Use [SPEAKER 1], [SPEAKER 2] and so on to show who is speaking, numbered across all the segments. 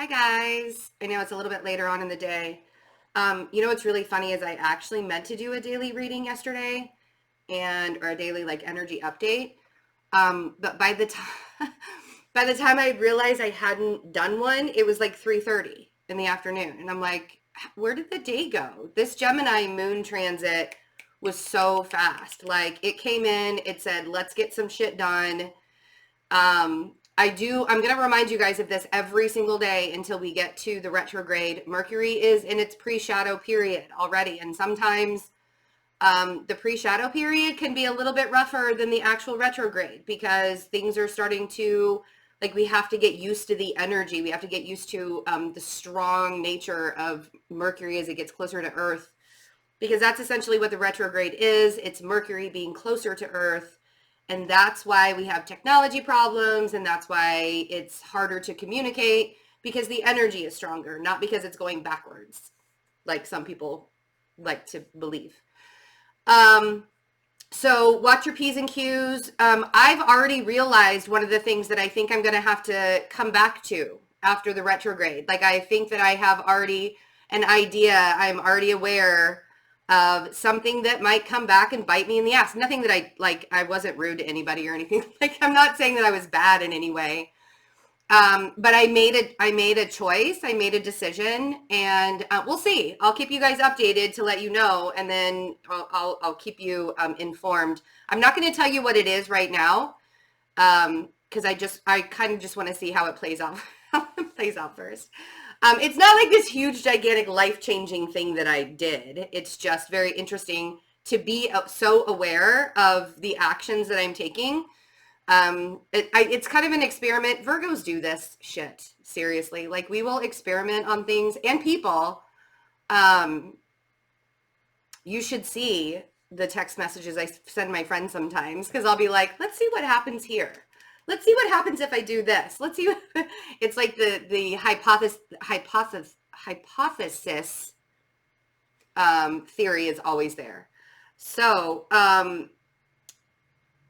[SPEAKER 1] Hi guys. I know it's a little bit later on in the day. What's really funny is I actually meant to do a daily reading yesterday or a daily like energy update. But by the time by the time I realized I hadn't done one, it was like 3:30 in the afternoon. And I'm like, where did the day go? This Gemini moon transit was so fast. Like it came in, it said, let's get some shit done. I'm going to remind you guys of this every single day until we get to the retrograde. Mercury is in its pre-shadow period already. And sometimes the pre-shadow period can be a little bit rougher than the actual retrograde because things are starting to, like, we have to get used to the energy. We have to get used to the strong nature of Mercury as it gets closer to Earth, because that's essentially what the retrograde is. It's Mercury being closer to Earth. And that's why we have technology problems, and that's why it's harder to communicate, because the energy is stronger, not because it's going backwards, like some people like to believe. So watch your P's and Q's. I've already realized one of the things that I think I'm going to have to come back to after the retrograde. Like, I think that I have already an idea. I'm already aware of something that might come back and bite me in the ass. Nothing that I wasn't rude to anybody or anything. Like, I'm not saying that I was bad in any way. But I made a choice. I made a decision, and we'll see. I'll keep you guys updated to let you know, and then I'll keep you informed. I'm not going to tell you what it is right now, because I kind of just want to see how it plays out. How it plays out first. It's not like this huge, gigantic, life-changing thing that I did. It's just very interesting to be so aware of the actions that I'm taking. It's kind of an experiment. Virgos do this shit, seriously. Like, we will experiment on things and people. You should see the text messages I send my friends sometimes, because I'll be like, let's see what happens here. Let's see what happens if I do this. Let's see. It's like the hypothesis theory is always there. So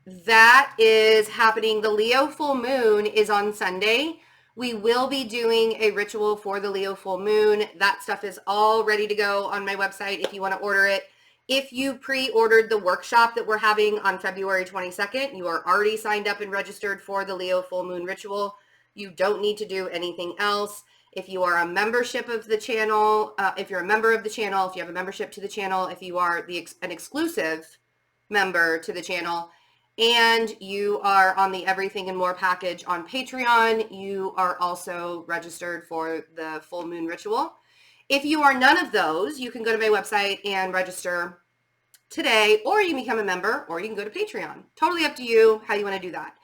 [SPEAKER 1] that is happening. The Leo full moon is on Sunday. We will be doing a ritual for the Leo full moon. That stuff is all ready to go on my website if you want to order it. If you pre-ordered the workshop that we're having on February 22nd, you are already signed up and registered for the Leo full moon ritual. You don't need to do anything else. If you are a membership of the channel, if you're a member of the channel, if you have a membership to the channel, if you are an exclusive member to the channel, and you are on the Everything and More package on Patreon, you are also registered for the full moon ritual. If you are none of those, you can go to my website and register today, or you can become a member, or you can go to Patreon. Totally up to you how you want to do that.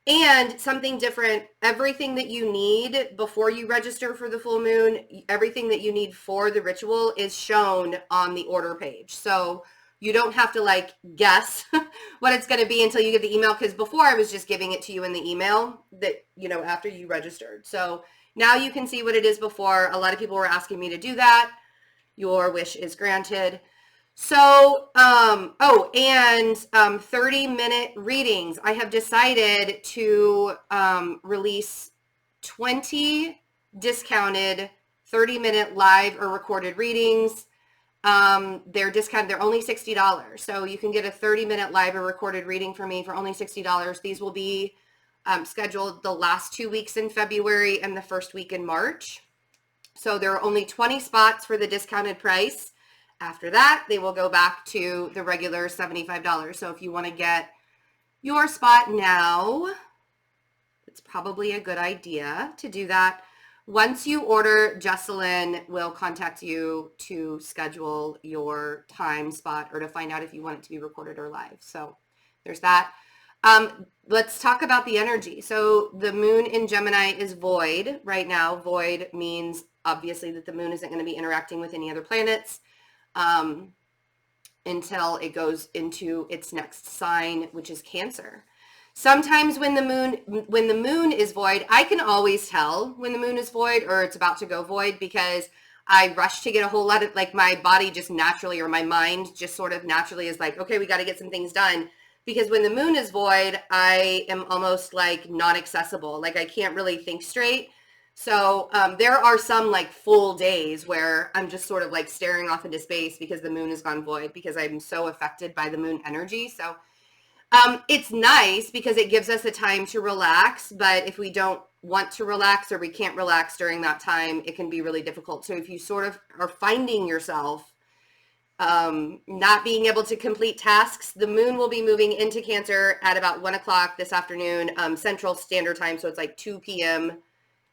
[SPEAKER 1] And something different, everything that you need before you register for the full moon, everything that you need for the ritual is shown on the order page. So you don't have to like guess what it's going to be until you get the email, because before I was just giving it to you in the email that, after you registered. So now you can see what it is before. A lot of people were asking me to do that. Your wish is granted. So, 30-minute readings. I have decided to release 20 discounted 30-minute live or recorded readings. They're discounted. They're only $60. So you can get a 30-minute live or recorded reading from me for only $60. These will be scheduled the last 2 weeks in February and the first week in March. So there are only 20 spots for the discounted price. After that, they will go back to the regular $75. So if you want to get your spot now, it's probably a good idea to do that. Once you order, Jesselyn will contact you to schedule your time spot or to find out if you want it to be recorded or live. So there's that. Let's talk about the energy. So the moon in Gemini is void right now. Void means obviously that the moon isn't going to be interacting with any other planets until it goes into its next sign, which is Cancer. Sometimes when the moon is void, I can always tell when the moon is void or it's about to go void, because I rush to get a whole lot of, like, my body just naturally, or my mind just sort of naturally is like, okay, we got to get some things done. Because when the moon is void, I am almost like not accessible. Like, I can't really think straight. So there are some like full days where I'm just sort of like staring off into space because the moon has gone void, because I'm so affected by the moon energy. So it's nice because it gives us a time to relax, but if we don't want to relax or we can't relax during that time, it can be really difficult. So if you sort of are finding yourself not being able to complete tasks, the moon will be moving into Cancer at about 1 o'clock this afternoon, Central Standard Time. So it's like 2 p.m.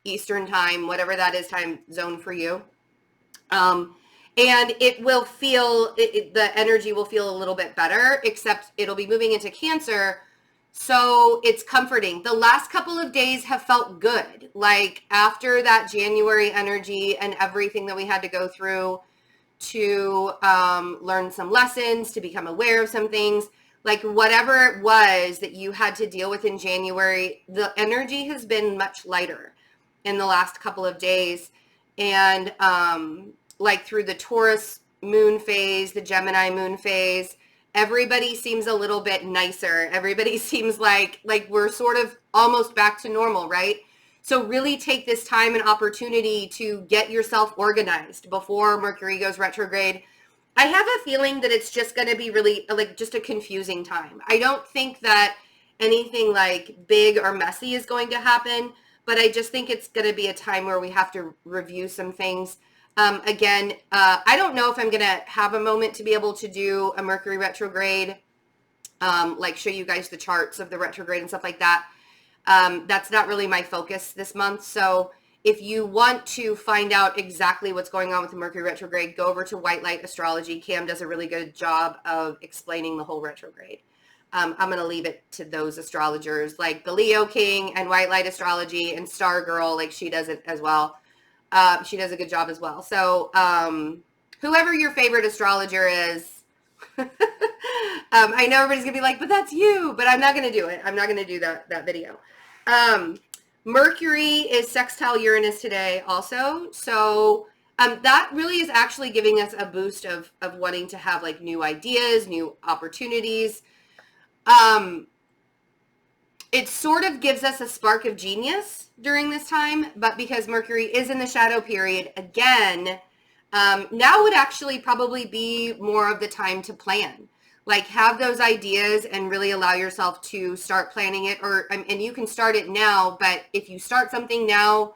[SPEAKER 1] Eastern Time, whatever that is time zone for you. And it will feel, the energy will feel a little bit better, except it'll be moving into Cancer. So it's comforting. The last couple of days have felt good. Like after that January energy and everything that we had to go through to learn some lessons, to become aware of some things, like whatever it was that you had to deal with in January, the energy has been much lighter in the last couple of days. And like through the Taurus moon phase, the Gemini moon phase, everybody seems a little bit nicer. Everybody seems like we're sort of almost back to normal, right? So really take this time and opportunity to get yourself organized before Mercury goes retrograde. I have a feeling that it's just going to be really like just a confusing time. I don't think that anything like big or messy is going to happen, but I just think it's going to be a time where we have to review some things. Again, I don't know if I'm going to have a moment to be able to do a Mercury retrograde, like show you guys the charts of the retrograde and stuff like that. That's not really my focus this month. So if you want to find out exactly what's going on with the Mercury retrograde, go over to White Light Astrology. Cam does a really good job of explaining the whole retrograde. I'm going to leave it to those astrologers like the Leo King and White Light Astrology and Star Girl, like she does it as well. She does a good job as well. So whoever your favorite astrologer is, I know everybody's going to be like, but that's you. But I'm not going to do it. I'm not going to do that video. Mercury is sextile Uranus today also. So that really is actually giving us a boost of wanting to have like new ideas, new opportunities. It sort of gives us a spark of genius during this time, but because Mercury is in the shadow period again, now would actually probably be more of the time to plan. Like have those ideas and really allow yourself to start planning it, and you can start it now, but if you start something now,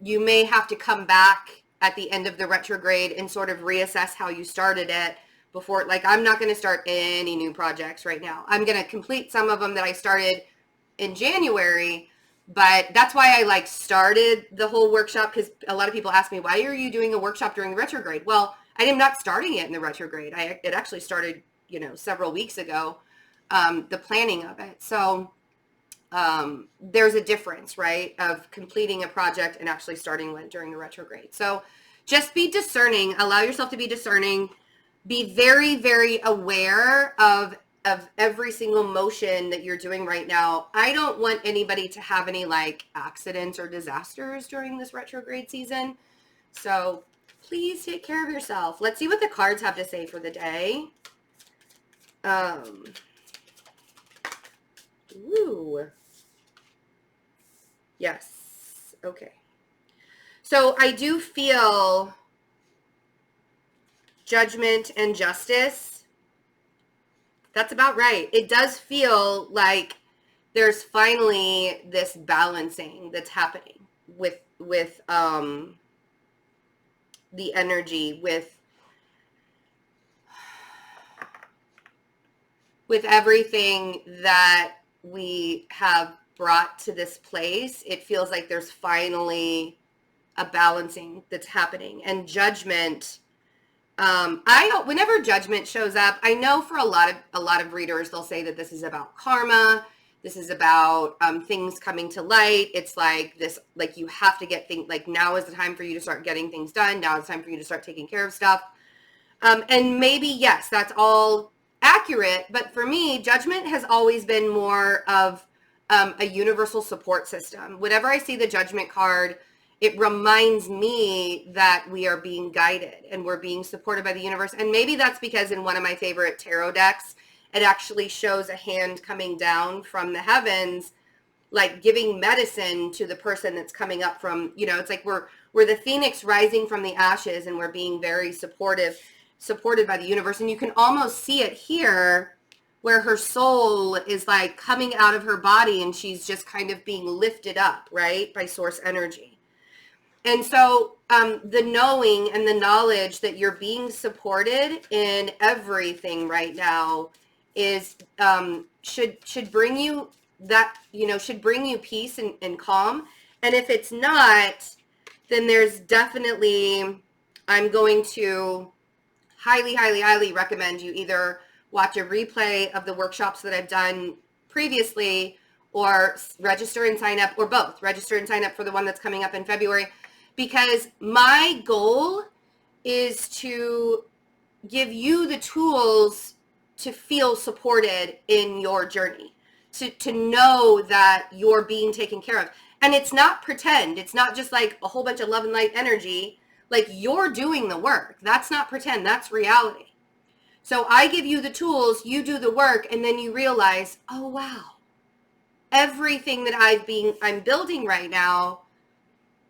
[SPEAKER 1] you may have to come back at the end of the retrograde and sort of reassess how you started it before. Like I'm not going to start any new projects right now. I'm going to complete some of them that I started in January, but that's why I like started the whole workshop, because a lot of people ask me, why are you doing a workshop during the retrograde? Well, I am not starting it in the retrograde. It actually started, several weeks ago, the planning of it. So there's a difference, right, of completing a project and actually starting one during the retrograde. So just be discerning. Allow yourself to be discerning. Be very, very aware of every single motion that you're doing right now. I don't want anybody to have any like accidents or disasters during this retrograde season. So please take care of yourself. Let's see what the cards have to say for the day. Ooh. Yes. Okay. So I do feel judgment and justice. That's about right. It does feel like there's finally this balancing that's happening with the energy, with everything that we have brought to this place. It feels like there's finally a balancing that's happening. And judgment, whenever judgment shows up, I know for a lot of readers, they'll say that this is about karma. This is about things coming to light. It's like this, like you have to get things, like now is the time for you to start getting things done. Now it's time for you to start taking care of stuff. And maybe, yes, that's all accurate. But for me, judgment has always been more of a universal support system. Whenever I see the judgment card, it reminds me that we are being guided and we're being supported by the universe. And maybe that's because in one of my favorite tarot decks, it actually shows a hand coming down from the heavens like giving medicine to the person that's coming up from, you know, it's like we're the phoenix rising from the ashes, and we're being very supported by the universe. And you can almost see it here where her soul is like coming out of her body, and she's just kind of being lifted up, right, by source energy. And so the knowing and the knowledge that you're being supported in everything right now is should bring you that, you know, should bring you peace and calm. And if it's not, then there's definitely, I'm going to highly, highly, highly recommend you either watch a replay of the workshops that I've done previously, or register and sign up, or both. Register and sign up for the one that's coming up in February, because my goal is to give you the tools to feel supported in your journey, to know that you're being taken care of. And it's not pretend. It's not just like a whole bunch of love and light energy. Like, you're doing the work. That's not pretend. That's reality. So I give you the tools, you do the work, and then you realize, oh, wow, everything that I'm building right now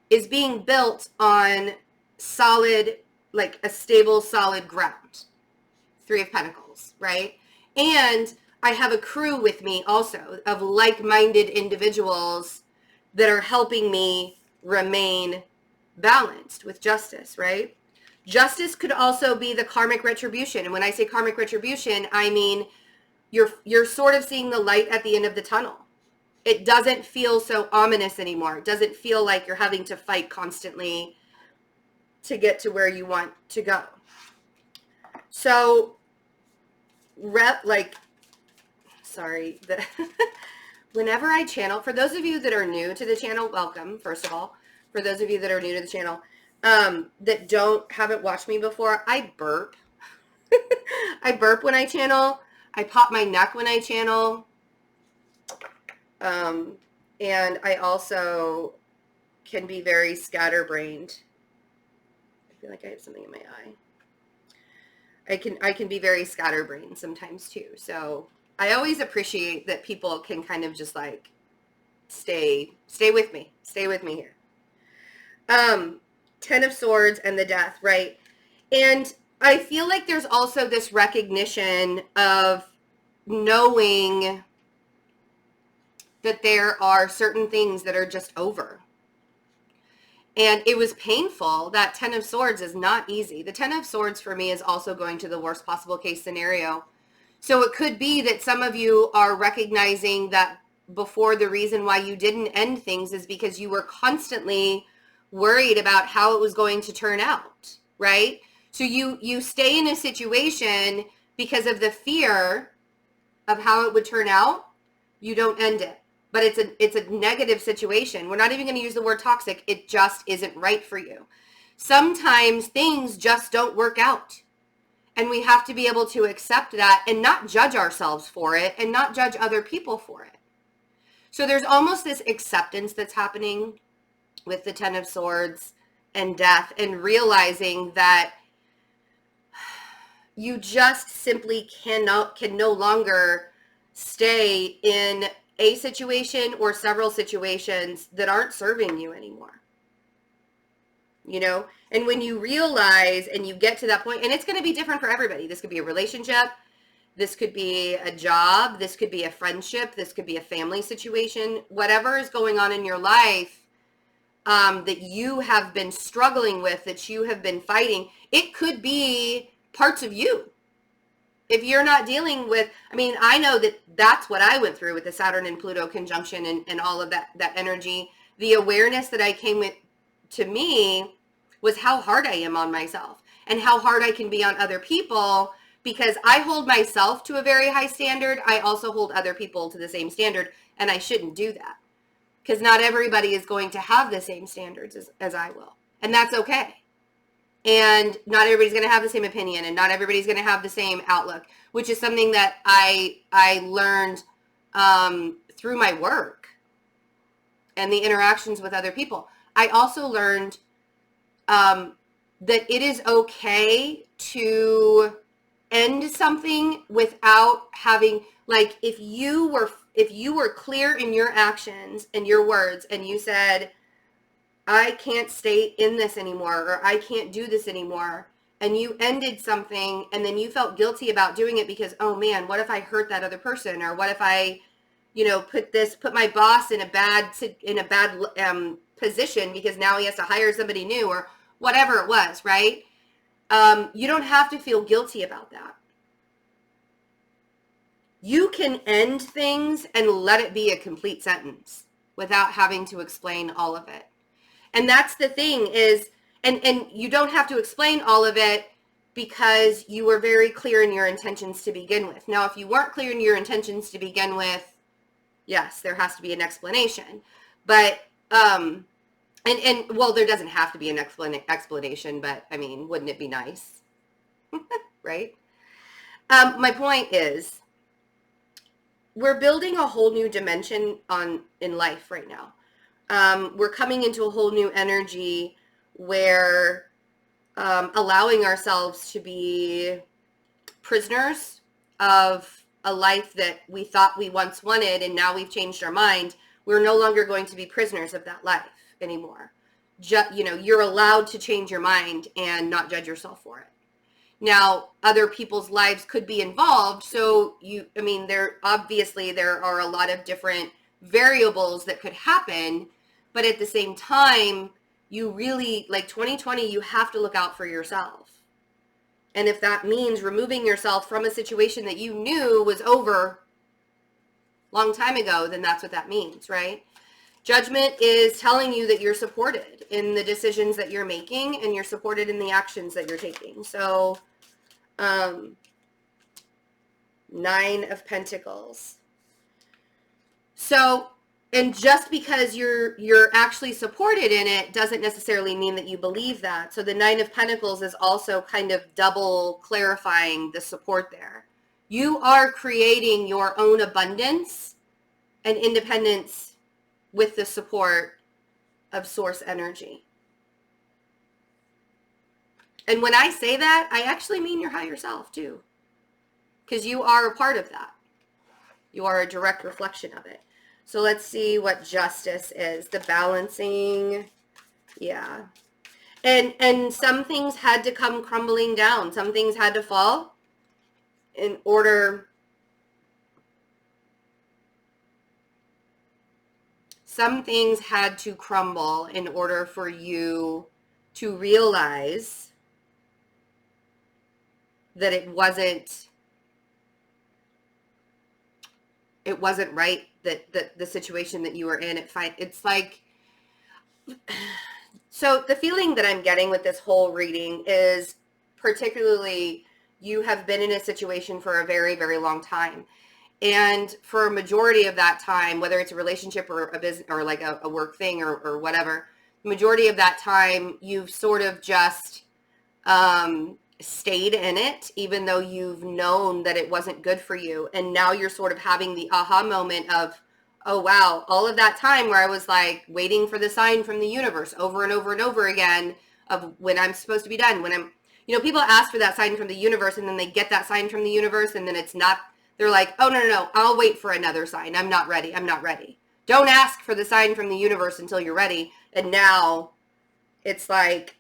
[SPEAKER 1] is being built on solid, like a stable, solid ground. 3 of Pentacles, right? And I have a crew with me also of like-minded individuals that are helping me remain balanced with justice, right? Justice could also be the karmic retribution. And when I say karmic retribution, I mean you're sort of seeing the light at the end of the tunnel. It doesn't feel so ominous anymore. It doesn't feel like you're having to fight constantly to get to where you want to go. So, whenever I channel, for those of you that are new to the channel, welcome, first of all. For those of you that are new to the channel, that haven't watched me before, I burp. I burp when I channel. I pop my neck when I channel. And I also can be very scatterbrained. I feel like I have something in my eye. I can be very scatterbrained sometimes too. So I always appreciate that people can kind of just like stay with me. Stay with me here. 10 of Swords and the Death, right? And I feel like there's also this recognition of knowing that there are certain things that are just over. And it was painful. That 10 of Swords is not easy. The 10 of Swords for me is also going to the worst possible case scenario. So it could be that some of you are recognizing that before, the reason why you didn't end things is because you were constantly worried about how it was going to turn out, right? So you stay in a situation because of the fear of how it would turn out. You don't end it. But it's a negative situation. We're not even going to use the word toxic. It just isn't right for you. Sometimes things just don't work out. And we have to be able to accept that and not judge ourselves for it and not judge other people for it. So there's almost this acceptance that's happening with the 10 of Swords and Death, and realizing that you just simply can no longer stay in a situation or several situations that aren't serving you anymore. You know, and when you realize and you get to that point, and it's going to be different for everybody. This could be a relationship. This could be a job. This could be a friendship. This could be a family situation. Whatever is going on in your life that you have been struggling with, that you have been fighting, it could be parts of you. If you're not dealing with, I mean, I know that that's what I went through with the Saturn and Pluto conjunction and all of that energy. The awareness that I came with to me was how hard I am on myself and how hard I can be on other people, because I hold myself to a very high standard. I also hold other people to the same standard, and I shouldn't do that, because not everybody is going to have the same standards as I will, and that's okay. And not everybody's going to have the same opinion, and not everybody's going to have the same outlook, which is something that I learned through my work and the interactions with other people. I also learned that it is okay to end something without having, like, if if you were clear in your actions and your words and you said, I can't stay in this anymore, or I can't do this anymore, and you ended something and then you felt guilty about doing it because, oh man, what if I hurt that other person? Or what if I, put my boss in a bad position because now he has to hire somebody new, or whatever it was, right? You don't have to feel guilty about that. You can end things and let it be a complete sentence without having to explain all of it. And that's the thing is, and you don't have to explain all of it because you were very clear in your intentions to begin with. Now, if you weren't clear in your intentions to begin with, yes, there has to be an explanation. But, and well, there doesn't have to be an explanation, but I mean, wouldn't it be nice? Right? My point is, we're building a whole new dimension in life right now. We're coming into a whole new energy where allowing ourselves to be prisoners of a life that we thought we once wanted, and now we've changed our mind. We're no longer going to be prisoners of that life anymore. You're allowed to change your mind and not judge yourself for it. Now, other people's lives could be involved, so there are a lot of different variables that could happen, but at the same time, you really, like 2020, you have to look out for yourself. And if that means removing yourself from a situation that you knew was over a long time ago, then that's what that means, right? Judgment is telling you that you're supported in the decisions that you're making, and you're supported in the actions that you're taking. So, 9 of Pentacles. So, and just because you're actually supported in it doesn't necessarily mean that you believe that. So the 9 of Pentacles is also kind of double clarifying the support there. You are creating your own abundance and independence with the support of source energy. And when I say that, I actually mean your higher self too, because you are a part of that. You are a direct reflection of it. So let's see what justice is. The balancing. Yeah. And some things had to come crumbling down. Some things had to fall in order. Some things had to crumble in order for you to realize that it wasn't right, that the situation that you were in, it's like, so the feeling that I'm getting with this whole reading is, particularly, you have been in a situation for a very, very long time. And for a majority of that time, whether it's a relationship or a business or like a work thing or whatever, the majority of that time, you've sort of just stayed in it, even though you've known that it wasn't good for you. And now you're sort of having the aha moment of, oh wow, all of that time where I was like waiting for the sign from the universe over and over and over again of when I'm supposed to be done, when I'm, people ask for that sign from the universe, and then they get that sign from the universe, and then it's not, they're like, oh no, I'll wait for another sign. I'm not ready. Don't ask for the sign from the universe until you're ready. And now it's like,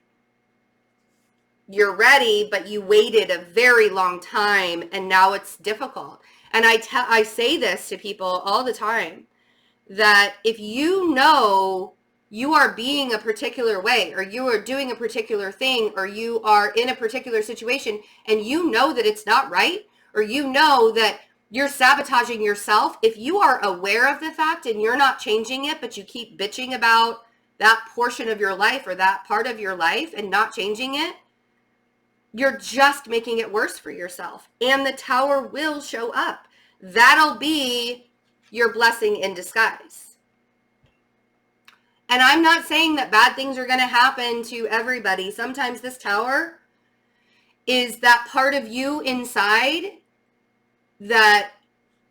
[SPEAKER 1] you're ready, but you waited a very long time, and now it's difficult. And I say this to people all the time, that if you know you are being a particular way, or you are doing a particular thing, or you are in a particular situation, and you know that it's not right, or you know that you're sabotaging yourself, if you are aware of the fact and you're not changing it, but you keep bitching about that portion of your life or that part of your life and not changing it, you're just making it worse for yourself. And the Tower will show up. That'll be your blessing in disguise. And I'm not saying that bad things are going to happen to everybody. Sometimes this Tower is that part of you inside that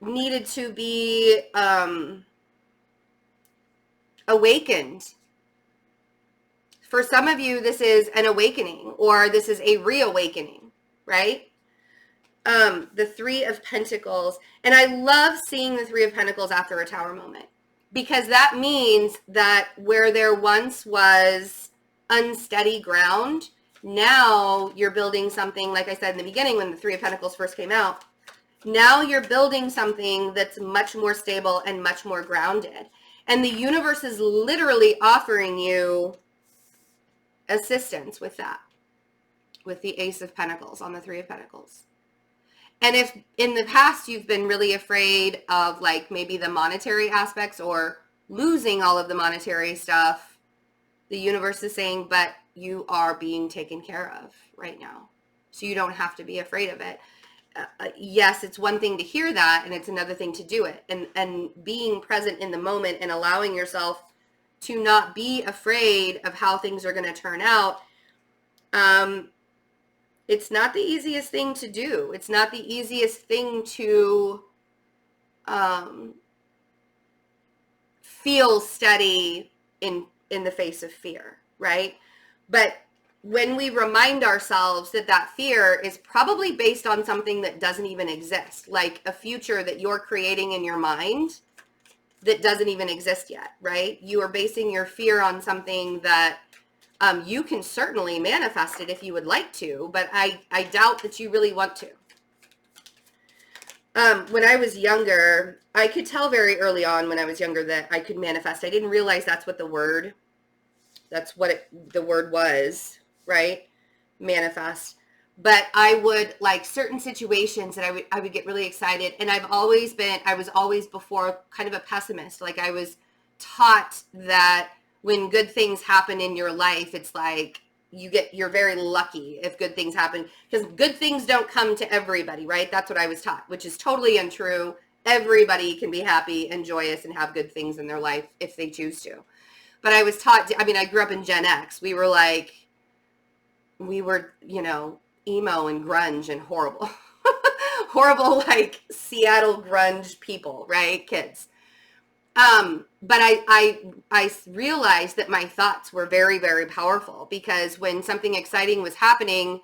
[SPEAKER 1] needed to be awakened. For some of you, this is an awakening, or this is a reawakening, right? the Three of Pentacles. And I love seeing the Three of Pentacles after a Tower moment, because that means that where there once was unsteady ground, now you're building something, like I said in the beginning when the Three of Pentacles first came out, now you're building something that's much more stable and much more grounded. And the universe is literally offering you assistance with that, with the Ace of Pentacles on the Three of Pentacles. And if in the past you've been really afraid of like maybe the monetary aspects or losing all of the monetary stuff, the universe is saying, but you are being taken care of right now. So you don't have to be afraid of it. Yes, it's one thing to hear that, and it's another thing to do it. And being present in the moment and allowing yourself to not be afraid of how things are going to turn out. It's not the easiest thing to do. It's not the easiest thing to feel steady in the face of fear, right? But when we remind ourselves that that fear is probably based on something that doesn't even exist, like a future that you're creating in your mind that doesn't even exist yet, right? You are basing your fear on something that you can certainly manifest it if you would like to, but I doubt that you really want to. When I was younger, I could tell very early on when I was younger that I could manifest. I didn't realize that's what the word was, right? Manifest. But I would, like, certain situations that I would get really excited. And I was always before kind of a pessimist. Like, I was taught that when good things happen in your life, it's like you're very lucky if good things happen, because good things don't come to everybody, right? That's what I was taught, which is totally untrue. Everybody can be happy and joyous and have good things in their life if they choose to. But I was taught, I grew up in Gen X. We were, emo and grunge and horrible, horrible, like Seattle grunge people, right? Kids. But I realized that my thoughts were very, very powerful, because when something exciting was happening,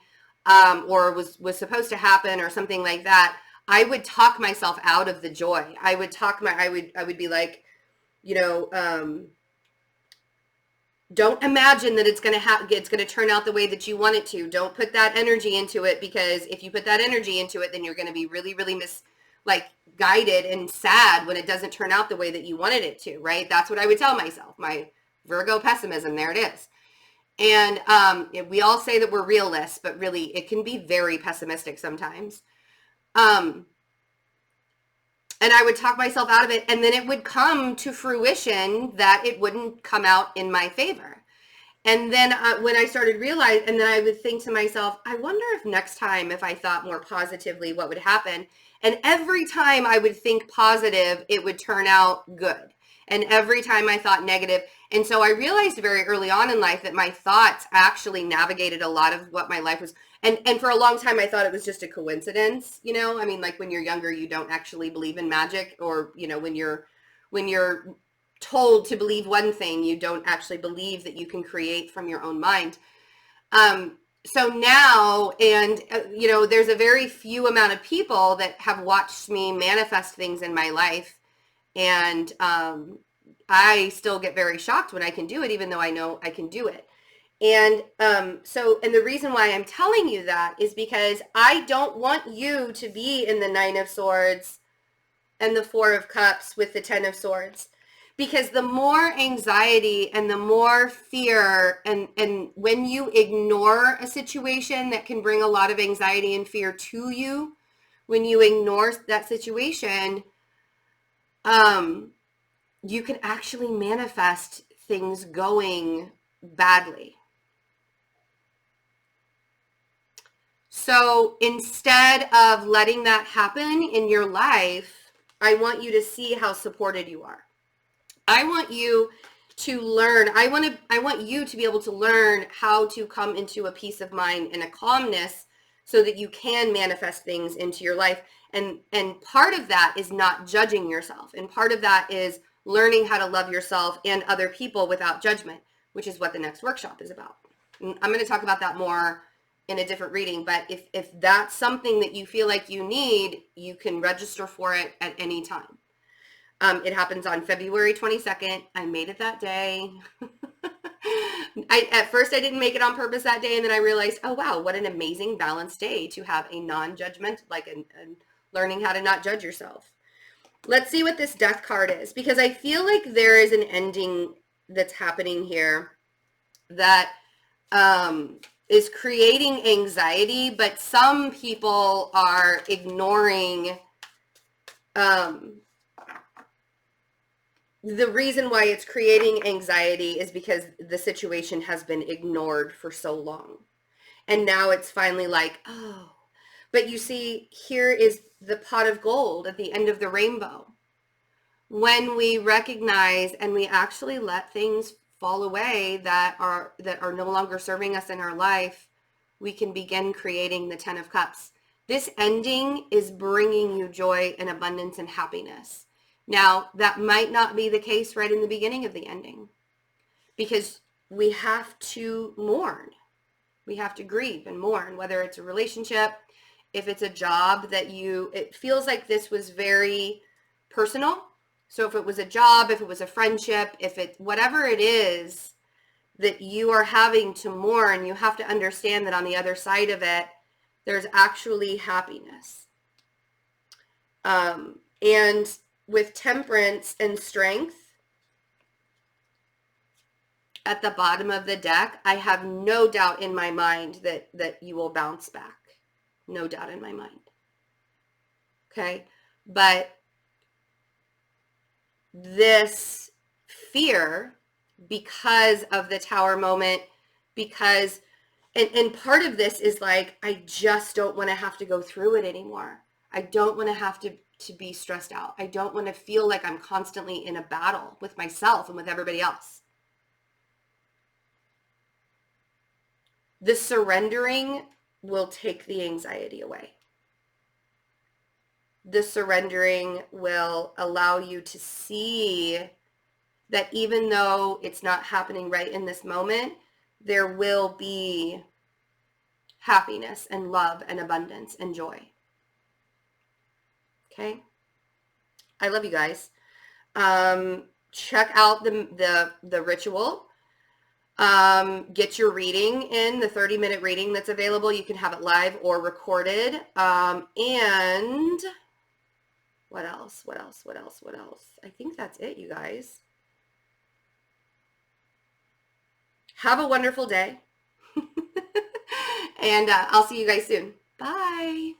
[SPEAKER 1] or was supposed to happen or something like that, I would talk myself out of the joy. I would be like, don't imagine that it's going to turn out the way that you want it to. Don't put that energy into it, because if you put that energy into it, then you're going to be really, really guided and sad when it doesn't turn out the way that you wanted it to, right? That's what I would tell myself. My Virgo pessimism, there it is. And we all say that we're realists, but really it can be very pessimistic sometimes. And I would talk myself out of it, and then it would come to fruition that it wouldn't come out in my favor. And then when I started realizing, and then I would think to myself, I wonder if next time, if I thought more positively, what would happen? And every time I would think positive, it would turn out good. And every time I thought negative. And so I realized very early on in life that my thoughts actually navigated a lot of what my life was. And for a long time, I thought it was just a coincidence. Like when you're younger, you don't actually believe in magic, or, when you're told to believe one thing, you don't actually believe that you can create from your own mind. So now, and there's a very few amount of people that have watched me manifest things in my life. And I still get very shocked when I can do it, even though I know I can do it. And and the reason why I'm telling you that is because I don't want you to be in the Nine of Swords and the Four of Cups with the Ten of Swords. Because the more anxiety and the more fear, and when you ignore a situation that can bring a lot of anxiety and fear to you, when you ignore that situation, you can actually manifest things going badly. So instead of letting that happen in your life, I want you to see how supported you are. I want you to learn. I want you to be able to learn how to come into a peace of mind and a calmness so that you can manifest things into your life. And part of that is not judging yourself. And part of that is learning how to love yourself and other people without judgment, which is what the next workshop is about. And I'm going to talk about that more in a different reading. But if that's something that you feel like you need, you can register for it at any time. It happens on February 22nd. I made it that day. At first I didn't make it on purpose that day, and then I realized, oh wow, what an amazing balanced day to have a non-judgment, like a learning how to not judge yourself. Let's see what this death card is, because I feel like there is an ending that's happening here that is creating anxiety, but some people are ignoring the reason why it's creating anxiety is because the situation has been ignored for so long. And now it's finally like, oh, but you see, here is the pot of gold at the end of the rainbow. When we recognize and we actually let things fall away that are no longer serving us in our life, we can begin creating the 10 of Cups. This ending is bringing you joy and abundance and happiness. Now, that might not be the case right in the beginning of the ending, because we have to mourn. We have to grieve and mourn, whether it's a relationship, if it's a job that it feels like this was very personal. So if it was a job, if it was a friendship, whatever it is that you are having to mourn, you have to understand that on the other side of it, there's actually happiness. And with Temperance and Strength at the bottom of the deck, I have no doubt in my mind that you will bounce back. No doubt in my mind. Okay? But this fear, because of the Tower moment, because, and part of this is like, I just don't want to have to go through it anymore. I don't want to have to be stressed out. I don't want to feel like I'm constantly in a battle with myself and with everybody else. The surrendering will take the anxiety away. The surrendering will allow you to see that even though it's not happening right in this moment, there will be happiness and love and abundance and joy. Okay? I love you guys. Check out the ritual. Get your reading in, the 30-minute reading that's available. You can have it live or recorded. And what else? I think that's it, you guys. Have a wonderful day. And I'll see you guys soon. Bye.